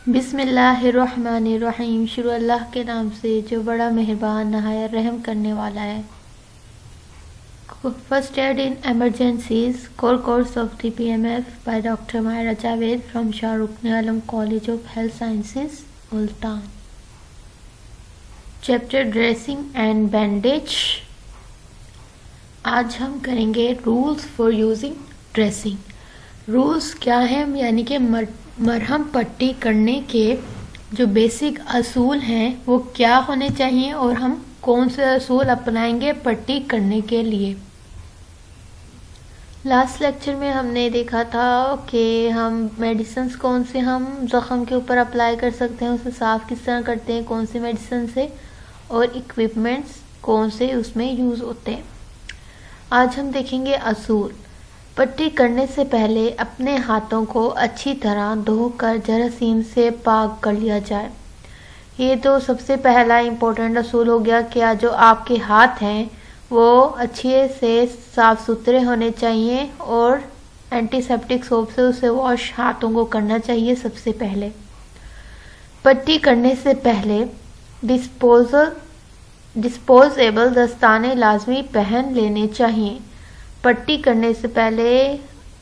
बिस्मिल्लाहिर्रहमानिर्रहीम। शुरू अल्लाह के नाम से जो बड़ा मेहरबान नहायत रहम करने वाला है। First aid in emergencies core course of the PMF by doctor Maira Javed from Shahrukh Alam college of health sciences Multan. Chapter dressing and bandage. आज हम करेंगे rules for using dressing. Rules क्या है, यानी कि मरहम पट्टी करने के जो बेसिक असूल हैं वो क्या होने चाहिए और हम कौन से असूल अपनाएंगे पट्टी करने के लिए। लास्ट लेक्चर में हमने देखा था कि हम मेडिसिन्स कौन से हम ज़ख़म के ऊपर अप्लाई कर सकते हैं, उसे साफ़ किस तरह करते हैं, कौन सी मेडिसिन से, और इक्विपमेंट्स कौन से उसमें यूज़ होते हैं। आज हम देखेंगे असूल। पट्टी करने से पहले अपने हाथों को अच्छी तरह धोकर जरासीम से पाक कर लिया जाए। ये तो सबसे पहला इम्पोर्टेंट असूल हो गया कि जो आपके हाथ हैं वो अच्छे से साफ़ सुथरे होने चाहिए और एंटीसेप्टिक सोप से उसे वॉश हाथों को करना चाहिए। सबसे पहले पट्टी करने से पहले डिस्पोजेबल दस्ताने लाजमी पहन लेने चाहिए। पट्टी करने से पहले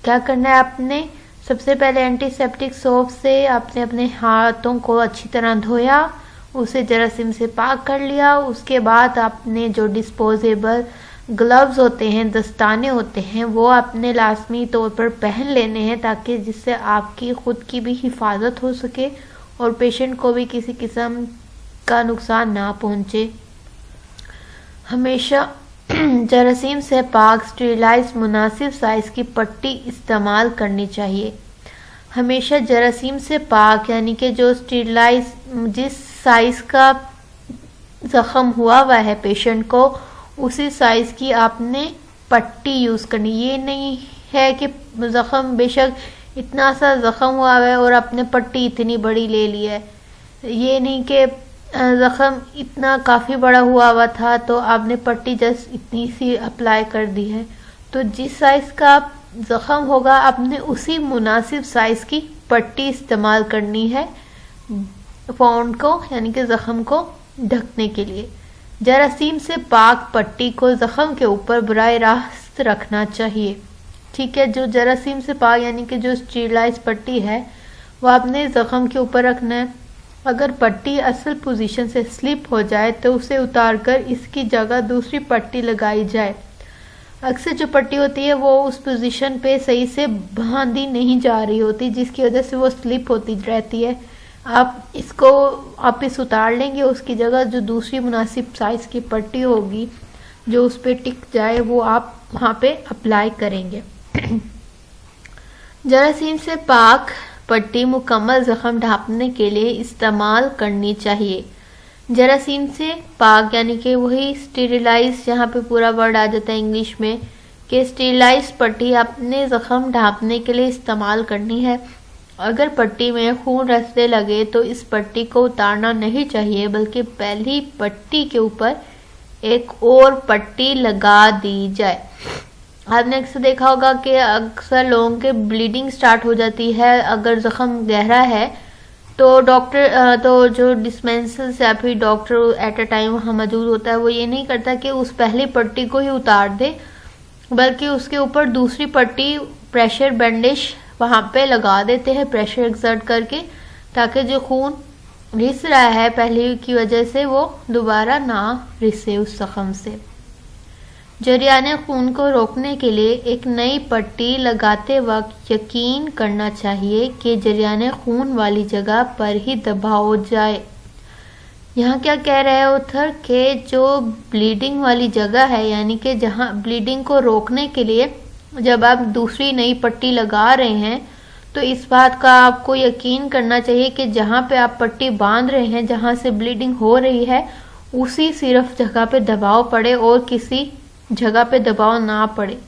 क्या करना है आपने, सबसे पहले एंटीसेप्टिक सोप से आपने अपने हाथों को अच्छी तरह धोया, उसे जरासीम से पाक कर लिया। उसके बाद आपने जो डिस्पोजेबल ग्लव्स होते हैं, दस्ताने होते हैं, वो आपने लाजमी तौर पर पहन लेने हैं ताकि जिससे आपकी खुद की भी हिफाजत हो सके और पेशेंट को भी किसी किस्म का नुकसान ना पहुंचे। हमेशा जरासीम से पाक स्टेरिलाइज मुनासिब साइज़ की पट्टी इस्तेमाल करनी चाहिए। हमेशा जरासीम से पाक यानी कि जो स्टेरिलाइज जिस साइज़ का ज़ख़म हुआ है पेशेंट को, उसी साइज़ की आपने पट्टी यूज़ करनी। ये नहीं है कि ज़ख़म बेशक इतना सा ज़ख़म हुआ है और आपने पट्टी इतनी बड़ी ले ली है। ये नहीं कि ज़ख़म इतना काफ़ी बड़ा हुआ था तो आपने पट्टी जस्ट इतनी सी अप्लाई कर दी है। तो जिस साइज़ का ज़ख़म होगा आपने उसी मुनासिब साइज़ की पट्टी इस्तेमाल करनी है वाउंड को, यानी कि ज़ख़म को ढकने के लिए। जरासीम से पाक पट्टी को ज़ख़म के ऊपर बराह रास्त रखना चाहिए। ठीक है, जो जरासीम से पाक यानी कि जो स्टेरिलाइज पट्टी है वो आपने ज़ख़म के ऊपर रखना है। अगर पट्टी असल पोजीशन से स्लिप हो जाए तो उसे उतारकर इसकी जगह दूसरी पट्टी लगाई जाए। अक्सर जो पट्टी होती है वो उस पोजीशन पे सही से बांधी नहीं जा रही होती, जिसकी वजह से वो स्लिप होती रहती है। आप इसको वापस उतार लेंगे, उसकी जगह जो दूसरी मुनासिब साइज़ की पट्टी होगी जो उस पर टिक जाए वो आप वहाँ पे अप्लाई करेंगे। जरासीम से पाक पट्टी मुकम्मल ज़ख़म ढांपने के लिए इस्तेमाल करनी चाहिए। जरासीम से पाक यानी कि वही स्टेरिलाइज, जहाँ पे पूरा वर्ड आ जाता है इंग्लिश में कि स्टेरिलाइज पट्टी अपने ज़ख़म ढांपने के लिए इस्तेमाल करनी है। अगर पट्टी में खून रसने लगे तो इस पट्टी को उतारना नहीं चाहिए, बल्कि पहली पट्टी के ऊपर एक और पट्टी लगा दी जाए। आपने अक्सर देखा होगा कि अक्सर लोगों के ब्लीडिंग स्टार्ट हो जाती है अगर ज़ख़म गहरा है तो डॉक्टर तो जो डिस्पेंसर या फिर डॉक्टर एट अ टाइम वहाँ मौजूद होता है वो ये नहीं करता कि उस पहली पट्टी को ही उतार दे, बल्कि उसके ऊपर दूसरी पट्टी प्रेशर बैंडेज वहाँ पे लगा देते हैं प्रेशर एक्सर्ट करके, ताकि जो खून रिस रहा है पहले की वजह से वो दोबारा ना रिसे उस ज़ख़म से। जरियाने खून को रोकने के लिए एक नई पट्टी लगाते वक्त यकीन करना चाहिए कि जरियाने खून वाली जगह पर ही दबाव जाए। यहाँ क्या कह रहे हैं ऑथर कि जो ब्लीडिंग वाली जगह है, यानी कि जहाँ ब्लीडिंग को रोकने के लिए जब आप दूसरी नई पट्टी लगा रहे हैं तो इस बात का आपको यकीन करना चाहिए कि जहाँ पे आप पट्टी बांध रहे हैं, जहाँ से ब्लीडिंग हो रही है, उसी सिर्फ जगह पे दबाव पड़े और किसी जगह पे दबाव ना पड़े।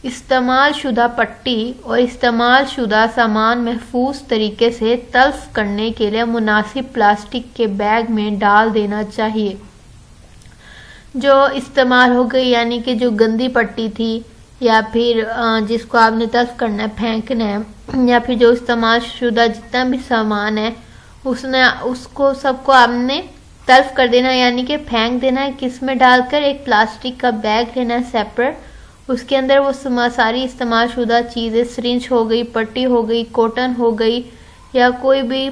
इस्तेमाल शुदा पट्टी और इस्तेमाल शुदा सामान महफूज तरीके से तल्फ करने के लिए मुनासिब प्लास्टिक के बैग में डाल देना चाहिए। जो इस्तेमाल हो गई यानी कि जो गंदी पट्टी थी या फिर जिसको आपने तल्फ करना है, फेंकना है, या फिर जो इस्तेमाल शुदा जितना भी सामान है उसको सबको आपने तल्फ कर देना, यानी कि फेंक देना है। किस में डालकर? एक प्लास्टिक का बैग लेना है सेपरेट, उसके अंदर वो सारी इस्तेमाल शुदा चीज़ें, सिरिंज हो गई, पट्टी हो गई, कॉटन हो गई, या कोई भी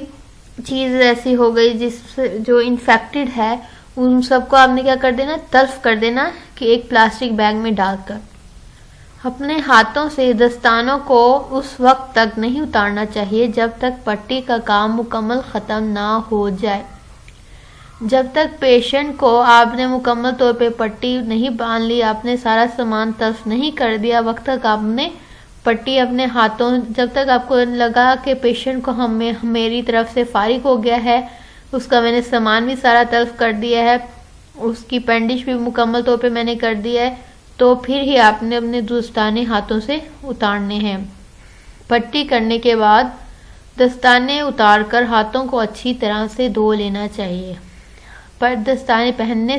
चीज़ ऐसी हो गई जिससे जो इन्फेक्टेड है, उन सबको आपने क्या कर देना? तल्फ कर देना कि एक प्लास्टिक बैग में डालकर। अपने हाथों से दस्तानों को उस वक्त तक नहीं उतारना चाहिए जब तक पट्टी का काम मुकम्मल ख़त्म ना हो जाए। जब तक पेशेंट को आपने मुकम्मल तौर पे पट्टी नहीं बांध ली, आपने सारा सामान तल्फ नहीं कर दिया, वक्त तक आपने पट्टी अपने हाथों, जब तक आपको लगा कि पेशेंट को मेरी तरफ से फारिग हो गया है, उसका मैंने सामान भी सारा तल्फ कर दिया है, उसकी बैंडेज भी मुकम्मल तौर पे मैंने कर दिया है, तो फिर ही आपने अपने दस्ताने हाथों से उतारने हैं। पट्टी करने के बाद दस्ताने उतारकर हाथों को अच्छी तरह से धो लेना चाहिए। पर दस्ताने पहनने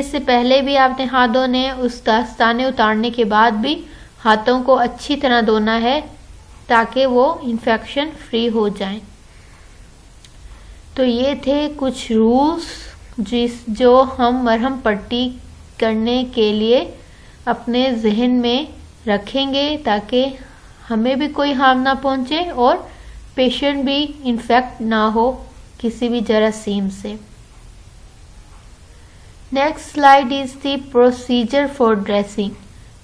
से पहले भी आपने हाथ धोने, उस दस्ताने उतारने के बाद भी हाथों को अच्छी तरह धोना है ताकि वो इन्फेक्शन फ्री हो जाएं। तो ये थे कुछ रूल्स जो हम मरहम पट्टी करने के लिए अपने जहन में रखेंगे ताकि हमें भी कोई हार्म ना पहुंचे और पेशेंट भी इन्फेक्ट ना हो किसी भी जरासीम से। Next slide is the procedure for dressing.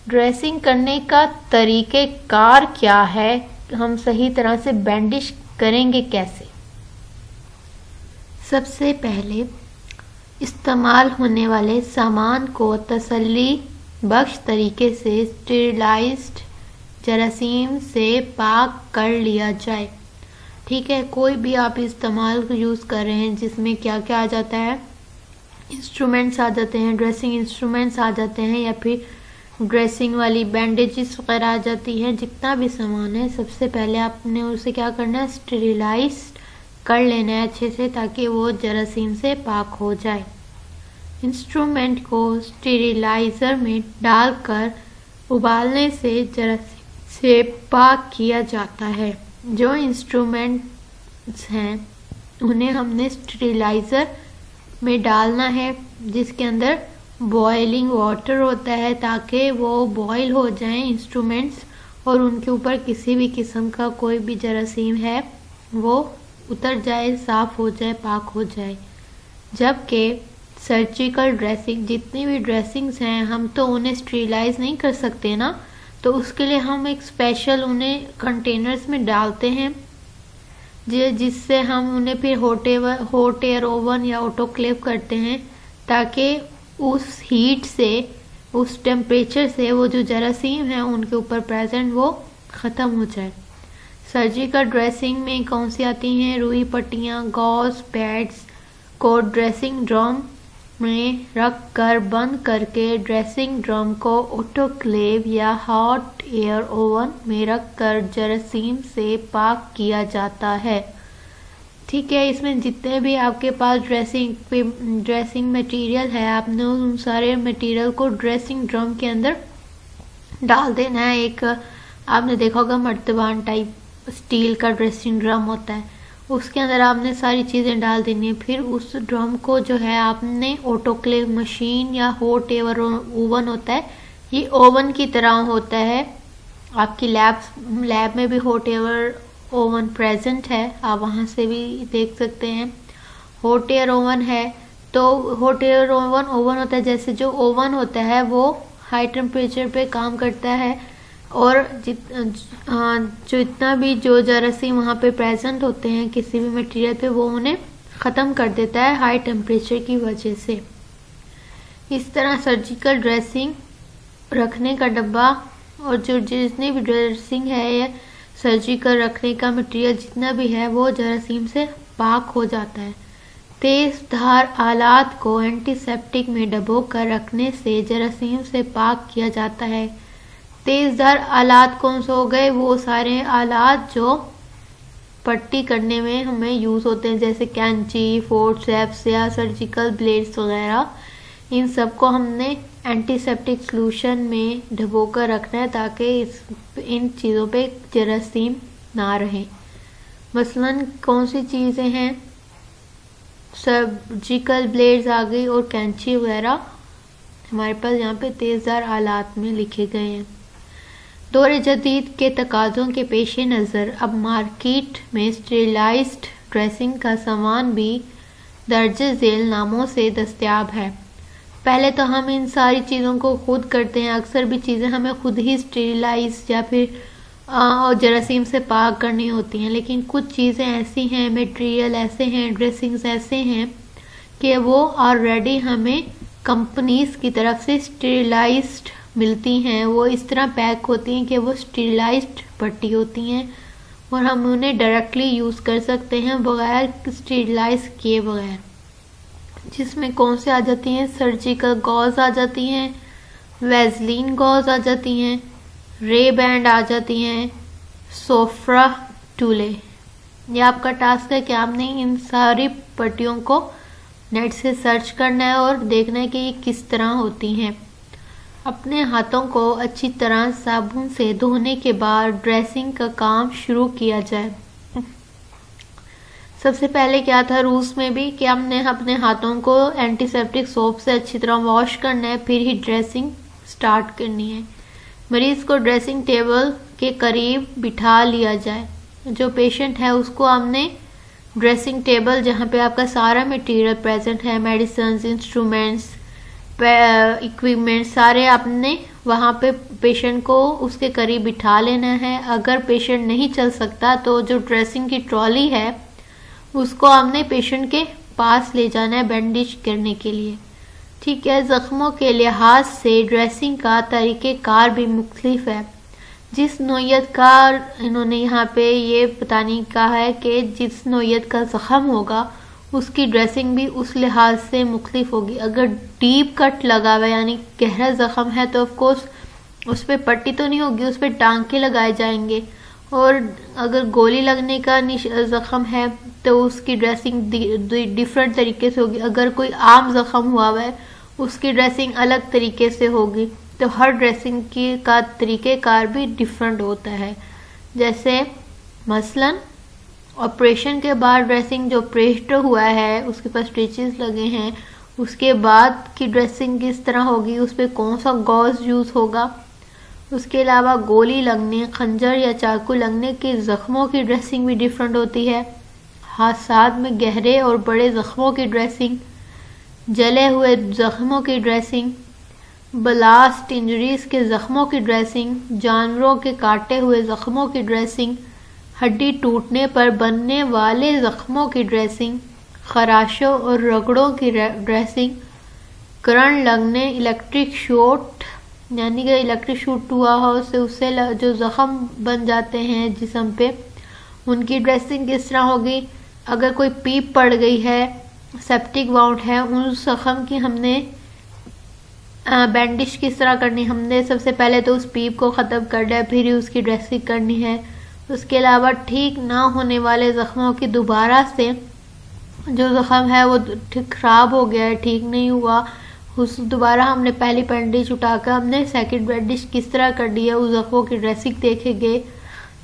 Dressing करने का तरीक़ेकार क्या है, हम सही तरह से बैंडेज करेंगे कैसे? सबसे पहले इस्तेमाल होने वाले सामान को तसल्ली बख्श तरीके से स्टेरिलाइज्ड जरासीम से पाक कर लिया जाए। ठीक है, कोई भी आप इस्तेमाल यूज़ कर रहे हैं जिसमें क्या क्या आ जाता है, इंस्ट्रूमेंट्स आ जाते हैं, ड्रेसिंग इंस्ट्रूमेंट्स आ जाते हैं, या फिर ड्रेसिंग वाली बैंडेजेस वगैरह आ जाती हैं, जितना भी सामान है सबसे पहले आपने उसे क्या करना है? स्टेरिलाइज कर लेना है अच्छे से ताकि वो जरासीम से पाक हो जाए। इंस्ट्रूमेंट को स्टेरिलाइज़र में डालकर उबालने से जरासीम से पाक किया जाता है। जो इंस्ट्रूमेंट्स हैं उन्हें हमने स्टेरिलाइज़र में डालना है जिसके अंदर बॉइलिंग वाटर होता है ताकि वो बॉयल हो जाएं इंस्ट्रूमेंट्स और उनके ऊपर किसी भी किस्म का कोई भी जरासीम है वो उतर जाए, साफ हो जाए, पाक हो जाए। जबकि सर्जिकल ड्रेसिंग, जितनी भी ड्रेसिंग्स हैं हम तो उन्हें स्टेरिलाइज नहीं कर सकते ना, तो उसके लिए हम एक स्पेशल उन्हें कंटेनर्स में डालते हैं जिससे हम उन्हें फिर हॉट एयर ओवन या ऑटोक्लेव करते हैं ताकि उस हीट से, उस टेम्परेचर से वो जो जरासीम है उनके ऊपर प्रेजेंट वो ख़त्म हो जाए। सर्जिकल ड्रेसिंग में कौन सी आती हैं? रुई पट्टियाँ, गॉज पैड्स को ड्रेसिंग ड्रम में रख कर बंद करके ड्रेसिंग ड्रम को ऑटोक्लेव या हॉट एयर ओवन में रख कर जरासीम से पाक किया जाता है। ठीक है, इसमें जितने भी आपके पास ड्रेसिंग मटेरियल है आपने उन सारे मटेरियल को ड्रेसिंग ड्रम के अंदर डाल देना है। एक आपने देखा होगा मर्तबान टाइप स्टील का ड्रेसिंग ड्रम होता है, उसके अंदर आपने सारी चीज़ें डाल देनी है। फिर उस ड्रम को जो है आपने ऑटोक्लेव मशीन या हॉट एयर ओवन होता है, ये ओवन की तरह होता है। आपकी लैब में भी हॉट एयर ओवन प्रेजेंट है, आप वहाँ से भी देख सकते हैं। हॉट एयर ओवन है तो हॉट एयर ओवन होता है, जैसे जो ओवन होता है वो हाई टेम्परेचर पे काम करता है और जो इतना भी जो जरासीम वहाँ पे प्रेजेंट होते हैं किसी भी मटेरियल पे वो उन्हें ख़त्म कर देता है हाई टेम्परेचर की वजह से। इस तरह सर्जिकल ड्रेसिंग रखने का डब्बा और जो जितनी भी ड्रेसिंग है या सर्जिकल रखने का मटेरियल जितना भी है वो जरासीम से पाक हो जाता है। तेज धार आलात को एंटीसेप्टिक में डबो कर रखने से जरासीम से पाक किया जाता है। तेज धार आलात कौन से हो गए? वो सारे आलात जो पट्टी करने में हमें यूज़ होते हैं, जैसे कैंची, फोर्सेप्स या सर्जिकल ब्लेड्स वगैरह। इन सब को हमने एंटीसेप्टिक सॉल्यूशन में डुबोकर रखना है ताकि इन चीज़ों पे जरासीम ना रहे। मसलन कौन सी चीज़ें हैं, सर्जिकल ब्लेड्स आ गई और कैंची वगैरह हमारे पास यहाँ पे तेज़दार आलात में लिखे गए हैं। दौर जदीद के तकाज़ों के पेश नज़र अब मार्केट में स्टेरिलाइज्ड ड्रेसिंग का सामान भी दर्ज झेल नामों से दस्तयाब है। पहले तो हम इन सारी चीज़ों को खुद करते हैं, अक्सर भी चीज़ें हमें खुद ही स्टेरिलाइज या फिर जरासीम से पाक करनी होती हैं, लेकिन कुछ चीज़ें ऐसी हैं, मटेरियल ऐसे हैं, ड्रेसिंग्स ऐसे हैं कि वो ऑलरेडी हमें कंपनीज की तरफ से स्टेरिलाइज्ड मिलती हैं। वो इस तरह पैक होती हैं कि वो स्टेरिलाइज्ड पट्टी होती हैं और हम उन्हें डायरेक्टली यूज़ कर सकते हैं बगैर स्टेरिलाइज किए बगैर। जिसमें कौन से आ जाती हैं, सर्जिकल गॉज आ जाती हैं, वैसलीन गॉज आ जाती हैं, रे बैंड आ जाती हैं, सोफ्रा टूले। ये आपका टास्क है कि आपने इन सारी पट्टियों को नेट से सर्च करना है और देखना है कि ये किस तरह होती हैं। अपने हाथों को अच्छी तरह साबुन से धोने के बाद ड्रेसिंग का काम शुरू किया जाए। सबसे पहले क्या था रूल्स में भी कि हमने अपने हाथों को एंटीसेप्टिक सोप से अच्छी तरह वॉश करना है, फिर ही ड्रेसिंग स्टार्ट करनी है। मरीज को ड्रेसिंग टेबल के करीब बिठा लिया जाए। जो पेशेंट है उसको हमने ड्रेसिंग टेबल जहाँ पे आपका सारा मटेरियल प्रेजेंट है, मेडिसिन, इंस्ट्रूमेंट्स, इक्विपमेंट सारे आपने वहाँ पे पेशेंट को उसके करीब बिठा लेना है। अगर पेशेंट नहीं चल सकता तो जो ड्रेसिंग की ट्रॉली है उसको हमने पेशेंट के पास ले जाना है बैंडेज करने के लिए। ठीक है, जख्मों के लिहाज से ड्रेसिंग का तरीक़ेकार भी मुख्तलिफ है। जिस नौयत का इन्होंने यहाँ पे ये बताने कहा है कि जिस नौयत का जख्म होगा उसकी ड्रेसिंग भी उस लिहाज से मुख्तलिफ होगी। अगर डीप कट लगा हुआ यानी गहरा जख्म है तो ऑफकोर्स उस पर पट्टी तो नहीं होगी, उस पर टांके लगाए जाएंगे। और अगर गोली लगने का जख्म है तो उसकी ड्रेसिंग डिफरेंट तरीके से होगी। अगर कोई आम जख्म हुआ है उसकी ड्रेसिंग अलग तरीके से होगी। तो हर ड्रेसिंग की का तरीक़ेकार भी डिफरेंट होता है। जैसे मसलन ऑपरेशन के बाद ड्रेसिंग जो ऑपरेट हुआ है उसके पास स्टिचेस लगे हैं, उसके बाद की ड्रेसिंग किस तरह होगी, उस पर कौन सा गॉज यूज़ होगा। उसके अलावा गोली लगने, खंजर या चाकू लगने के ज़ख्मों की ड्रेसिंग भी डिफरेंट होती है। हादसात में गहरे और बड़े ज़ख्मों की ड्रेसिंग, जले हुए ज़ख्मों की ड्रेसिंग, ब्लास्ट इंजरीज के ज़ख्मों की ड्रेसिंग, जानवरों के काटे हुए ज़ख्मों की ड्रेसिंग, हड्डी टूटने पर बनने वाले ज़ख्मों की ड्रेसिंग, खराशों और रगड़ों की ड्रेसिंग, करंट लगने, इलेक्ट्रिक शॉट यानी कि इलेक्ट्रिक शॉट हुआ हो उससे जो ज़ख्म बन जाते हैं जिस्म पे, उनकी ड्रेसिंग किस तरह होगी। अगर कोई पीप पड़ गई है, सेप्टिक वाउंड है, उन जख्म की हमने बैंडेज किस तरह करनी, हमने सबसे पहले तो उस पीप को ख़त्म करना है, फिर ही उसकी ड्रेसिंग करनी है। उसके अलावा ठीक ना होने वाले ज़ख्मों की दोबारा से जो ज़ख्म है वो ख़राब हो गया है, ठीक नहीं हुआ, उस दोबारा हमने पहली बैंडेज उठाकर हमने सेकंड बैंडेज किस तरह करनी है, उस ज़ख्मों की ड्रेसिंग देखेंगे।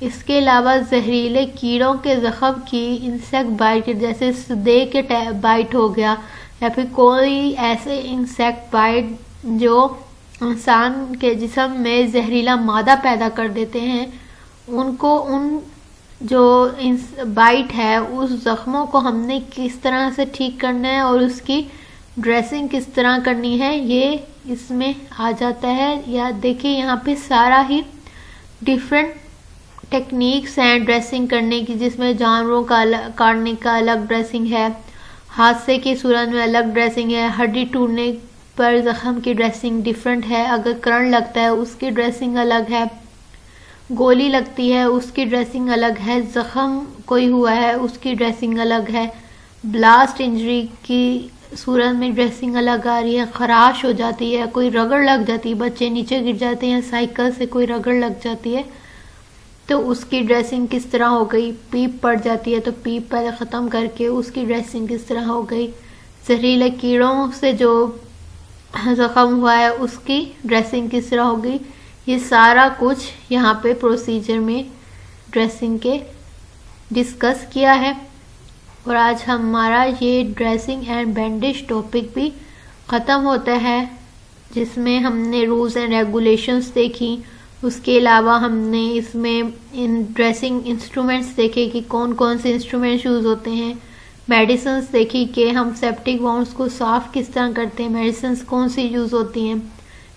इसके अलावा जहरीले कीड़ों के ज़ख्म की इंसेक्ट बाइट जैसे सदे के बाइट हो गया या फिर कोई ऐसे इंसेक्ट बाइट जो इंसान के जिस्म में जहरीला मादा पैदा कर देते हैं, उनको उन जो बाइट है उस ज़ख्मों को हमने किस तरह से ठीक करना है और उसकी ड्रेसिंग किस तरह करनी है ये इसमें आ जाता है। या देखिए यहाँ पे सारा ही डिफरेंट टेक्निक्स हैं ड्रेसिंग करने की, जिसमें जानवरों का काटने का अलग ड्रेसिंग है, हादसे की सूरत में अलग ड्रेसिंग है, हड्डी टूटने पर ज़ख्म की ड्रेसिंग डिफरेंट है, अगर करंट लगता है उसकी ड्रेसिंग अलग है, गोली लगती है उसकी ड्रेसिंग अलग है, ज़ख्म कोई हुआ है उसकी ड्रेसिंग अलग है, ब्लास्ट इंजरी की सूरत में ड्रेसिंग अलग आ रही है, खराश हो जाती है, कोई रगड़ लग जाती है, बच्चे नीचे गिर जाते हैं, साइकिल से कोई रगड़ लग जाती है तो उसकी ड्रेसिंग किस तरह हो गई, पीप पड़ जाती है तो पीप पहले ख़त्म करके उसकी ड्रेसिंग किस तरह हो गई, जहरीले कीड़ों से जो जख्म हुआ है उसकी ड्रेसिंग किस तरह होगी, ये सारा कुछ यहाँ पे प्रोसीजर में ड्रेसिंग के डिस्कस किया है। और आज हमारा ये ड्रेसिंग एंड बैंडेज टॉपिक भी ख़त्म होता है, जिसमें हमने रूल्स एंड रेगुलेशंस देखी। उसके अलावा हमने इसमें इन ड्रेसिंग इंस्ट्रूमेंट्स देखे कि कौन कौन से इंस्ट्रूमेंट्स यूज़ होते हैं। मेडिसिन्स देखी कि हम सेप्टिक वाउंड्स को साफ़ किस तरह करते हैं, मेडिसिन्स कौन सी यूज़ होती हैं।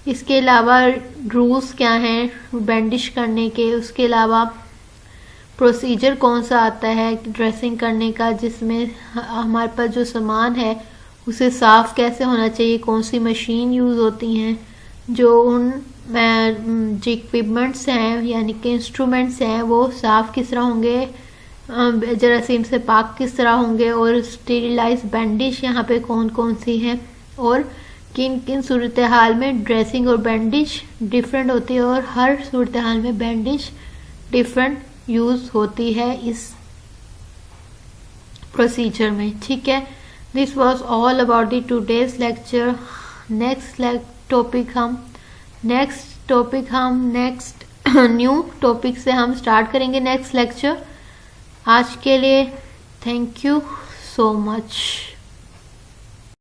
इसके अलावा रूल्स क्या हैं बैंडिश करने के। उसके अलावा प्रोसीजर कौन सा आता है ड्रेसिंग करने का, जिसमें हमारे पास जो सामान है उसे साफ़ कैसे होना चाहिए, कौन सी मशीन यूज़ होती हैं, जो उन जो इक्विपमेंट्स हैं यानी कि इंस्ट्रूमेंट्स हैं वो साफ़ किस तरह होंगे, जरासीम से पाक किस तरह होंगे, और स्टेरिलाइज बैंडेज यहाँ पे कौन कौन सी हैं, और किन किन सूरत हाल में ड्रेसिंग और बैंडेज डिफरेंट होती है, और हर सूरत हाल में बैंडेज डिफरेंट यूज़ होती है इस प्रोसीजर में। ठीक है, this was all about the today's lecture. Next topic हम नेक्स्ट न्यू टॉपिक से हम स्टार्ट करेंगे नेक्स्ट लेक्चर। आज के लिए थैंक यू सो मच।